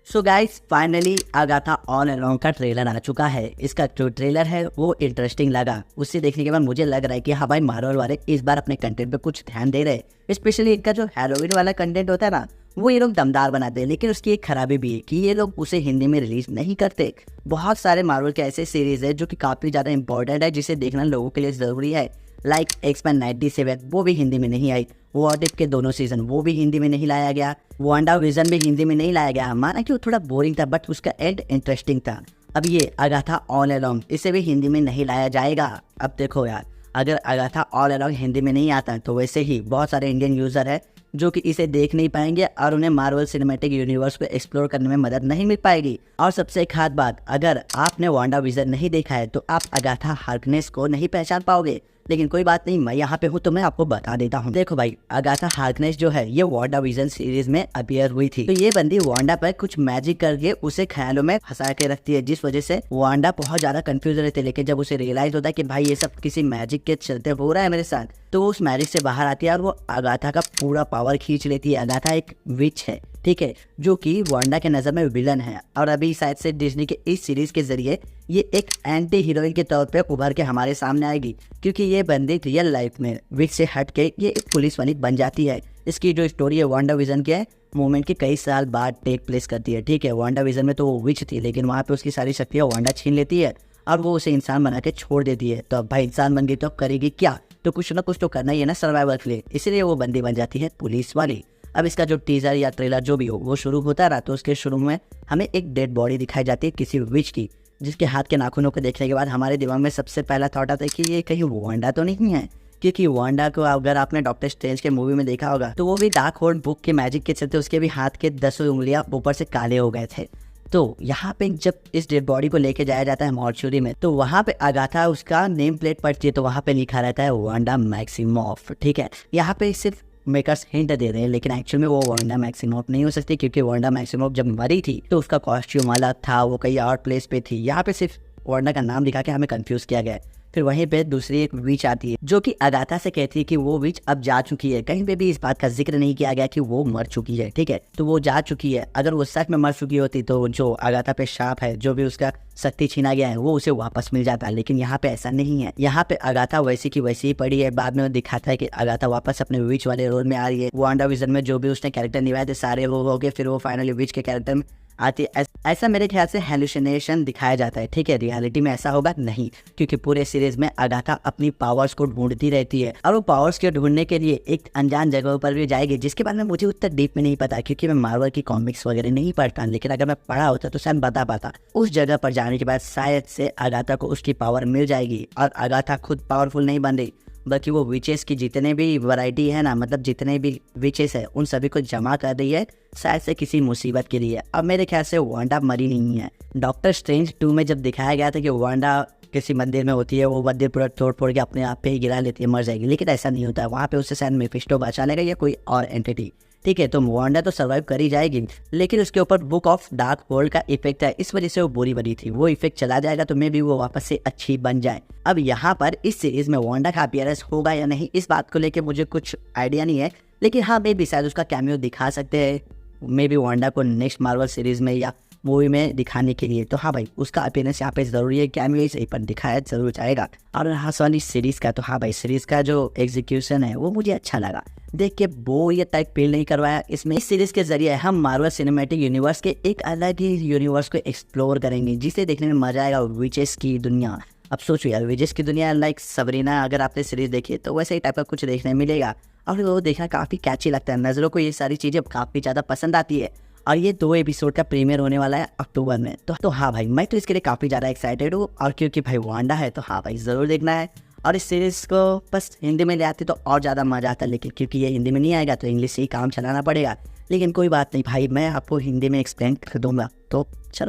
So guys finally Agatha all along का trailer आ चुका है। इसका जो ट्रेलर है वो इंटरेस्टिंग लगा। उससे देखने के बाद मुझे लग रहा है कि हाँ भाई, मार्वल वाले इस बार अपने कंटेंट पे कुछ ध्यान दे रहे हैं। स्पेशली इनका जो हैलोवीन वाला कंटेंट होता है ना, वो ये लोग दमदार बनाते हैं। लेकिन उसकी एक खराबी भी है कि ये लोग उसे हिंदी में रिलीज नहीं करते। बहुत सारे मार्वल के ऐसे सीरीज है जो कि काफी ज्यादा इंपॉर्टेंट है, जिसे देखना लोगों के लिए जरूरी है। लाइक एक्समैन 97 वो भी हिंदी में नहीं आई। व्हाट इफ के दोनों सीजन वो भी हिंदी में नहीं लाया गया। वांडा विजन भी हिंदी में नहीं लाया गया। माना कि वो थोड़ा बोरिंग था बट उसका एंड इंटरेस्टिंग था। अब ये अगाथा ऑल अलोंग, इसे भी हिंदी में नहीं लाया जाएगा। अब देखो यार, अगर अगाथा ऑल अलोंग हिंदी में नहीं आता तो वैसे ही बहुत सारे इंडियन यूजर है जो कि इसे देख नहीं पाएंगे और उन्हें मार्वल सिनेमैटिक यूनिवर्स को एक्सप्लोर करने में मदद नहीं मिल पाएगी। और सबसे खास बात, अगर आपने वांडा विजन नहीं देखा है तो आप अगाथा हार्कनेस को नहीं पहचान पाओगे। लेकिन कोई बात नहीं, मैं यहाँ पे हूँ तो मैं आपको बता देता हूँ। देखो भाई, अगाथा हार्कनेस जो है ये वांडा विजन सीरीज में अपीयर हुई थी। तो ये बंदी वांडा पर कुछ मैजिक करके उसे ख्यालों में फंसा के रखती है, जिस वजह से वांडा बहुत ज्यादा कंफ्यूज रहती है। लेकिन जब उसे रियलाइज होता है कि भाई ये सब किसी मैजिक के चलते हो रहा है मेरे साथ, तो वो उस मैजिक से बाहर आती है और वो अगाथा का पूरा पावर खींच लेती है। अगाथा एक विच है, ठीक है, जो कि वांडा के नजर में विलन है। और अभी शायद से डिज्नी के इस सीरीज के जरिए ये एक एंटी हीरोइन के तौर पे उभर के हमारे सामने आएगी, क्योंकि ये बंदी रियल लाइफ में विच से हट के ये एक पुलिस वाली बन जाती है। इसकी जो स्टोरी है वांडा विजन के मूवमेंट के कई साल बाद टेक प्लेस करती है। ठीक है, वांडा विजन में तो वो विच थी, लेकिन वहाँ पे उसकी सारी शक्तियाँ वांडा छीन लेती है और वो उसे इंसान बना के छोड़ देती है। तो अब भाई इंसान बन गई तो अब करेगी क्या? तो कुछ ना कुछ तो करना ही है ना सर्वाइवल के लिए, इसलिए वो बंदी बन जाती है पुलिस वाली। अब इसका जो टीजर या ट्रेलर जो भी हो वो शुरू होता रहा, तो उसके शुरू में हमें एक डेड बॉडी दिखाई जाती है किसी विच की, जिसके हाथ के नाखूनों को देखने के बाद हमारे दिमाग में सबसे पहला थॉट आता है कि ये कहीं वांडा तो नहीं है। क्योंकि वांडा को अगर आपने डॉक्टर स्ट्रेंज के मूवी में देखा होगा तो वो भी डार्क होल्ड बुक के मैजिक के चलते उसके भी हाथ के 10 उंगलियां ऊपर से काले हो गए थे। तो यहाँ पे जब इस डेड बॉडी को लेके जाया जाता है मॉर्चुरी में, तो वहाँ पे अगाथा उसका नेम प्लेट पड़ती है, तो वहाँ पे लिखा रहता है वांडा मैक्सिमॉफ। ठीक है, यहाँ पे सिर्फ मेकर्स हिंट दे रहे हैं, लेकिन एक्चुअल में वो वांडा मैक्सिमॉफ नहीं हो सकती, क्योंकि वांडा मैक्सिमॉफ जब मरी थी तो उसका कॉस्ट्यूम अलग था, वो कहीं और प्लेस पे थी। यहाँ पे सिर्फ वांडा का नाम दिखा के हमें कंफ्यूज किया गया है। फिर वहीं पे दूसरी एक विच आती है जो कि अगाथा से कहती है कि वो विच अब जा चुकी है। कहीं पे भी इस बात का जिक्र नहीं किया गया कि वो मर चुकी है। ठीक है, तो वो जा चुकी है। अगर वो सच में मर चुकी होती तो जो अगाथा पे शाप है, जो भी उसका शक्ति छीना गया है, वो उसे वापस मिल जाता है। लेकिन यहाँ पे ऐसा नहीं है। यहाँ पे अगाथा वैसी की वैसी ही पड़ी है। बाद में दिखाता है कि अगाथा वापस अपने विच वाले रोल में आ रही है। वांडा विजन में जो भी उसने कैरेक्टर निभाए थे सारे हो गए, फिर वो फाइनली विच के कैरेक्टर में आती है। ऐसा मेरे ख्याल से हेलुसिनेशन दिखाया जाता है। ठीक है, रियलिटी में ऐसा होगा नहीं, क्योंकि पूरे सीरीज में अगाथा अपनी पावर्स को ढूंढती रहती है और वो पावर्स को ढूंढने के लिए एक अनजान जगहों पर भी जाएगी, जिसके बारे में मुझे उतना डीप में नहीं पता, क्योंकि मैं मार्वल की कॉमिक्स वगैरह नहीं पढ़ता। लेकिन अगर मैं पढ़ा होता तो शायद बता पाता। उस जगह पर जाने के बाद शायद से अगाथा को उसकी पावर मिल जाएगी और अगाथा खुद पावरफुल नहीं बन रही, बल्कि वो विचेस की जितने भी वैरायटी है ना, मतलब जितने भी विचेस है उन सभी को जमा कर रही है, शायद से किसी मुसीबत के लिए। अब मेरे ख्याल से वांडा मरी नहीं है। डॉक्टर स्ट्रेंज 2 में जब दिखाया गया था कि वांडा किसी मंदिर में होती है, वो मंदिर पूरा तोड़ फोड़ के अपने आप पे ही गिरा लेती है, मर जाएगी। लेकिन ऐसा नहीं होता है, वहाँ पे उससे शायद मेफिस्टो बचा लेगा या कोई और एंटिटी। ठीक है, तो वांडा तो सर्वाइव कर ही जाएगी, लेकिन उसके ऊपर बुक ऑफ डार्क होल्ड का इफेक्ट है, इस वजह से वो बुरी बनी थी। वो इफेक्ट चला जाएगा तो मे भी वो वापस से अच्छी बन जाए। अब यहाँ पर इस सीरीज में वांडा का अपीयरेंस होगा या नहीं, इस बात को लेके मुझे कुछ आइडिया नहीं है। लेकिन हाँ, मे भी शायद उसका कैमियो दिखा सकते हैं, मे बी वांडा को नेक्स्ट मार्वल सीरीज में या मूवी में दिखाने के लिए। तो हाँ भाई, उसका अपीयरेंस यहाँ पे जरूरी है, कैमियो सही पर दिखाया जरूर जाएगा। और हाँ सॉरी सीरीज का, तो हाँ भाई सीरीज का जो एग्जीक्यूशन है वो मुझे अच्छा लगा। देख के वो ये टाइप फील नहीं करवाया। इसमें इस सीरीज के जरिए हम मार्वल सिनेमैटिक यूनिवर्स के एक अलग ही यूनिवर्स को एक्सप्लोर करेंगे, जिसे देखने में मजा आएगा। विचेस की दुनिया, अब सोचो यार, विचेस की दुनिया लाइक सबरीना, अगर आपने सीरीज देखी है तो वैसे ही टाइप का कुछ देखने मिलेगा और वो देखना काफ़ी कैची लगता है। नज़रों को ये सारी चीज़ें काफ़ी ज़्यादा पसंद आती है। और ये 2 एपिसोड का प्रीमियर होने वाला है अक्टूबर में। तो हाँ भाई, मैं तो इसके लिए काफ़ी ज़्यादा एक्साइटेड हूँ। और क्योंकि भाई वांडा है तो हाँ भाई ज़रूर देखना है। और इस सीरीज़ को बस हिंदी में ले आते तो और ज़्यादा मज़ा आता, लेकिन क्योंकि ये हिंदी में नहीं आएगा तो इंग्लिश से ही काम चलाना पड़ेगा। लेकिन कोई बात नहीं भाई, मैं आपको हिंदी में एक्सप्लेन कर दूंगा। तो चलो।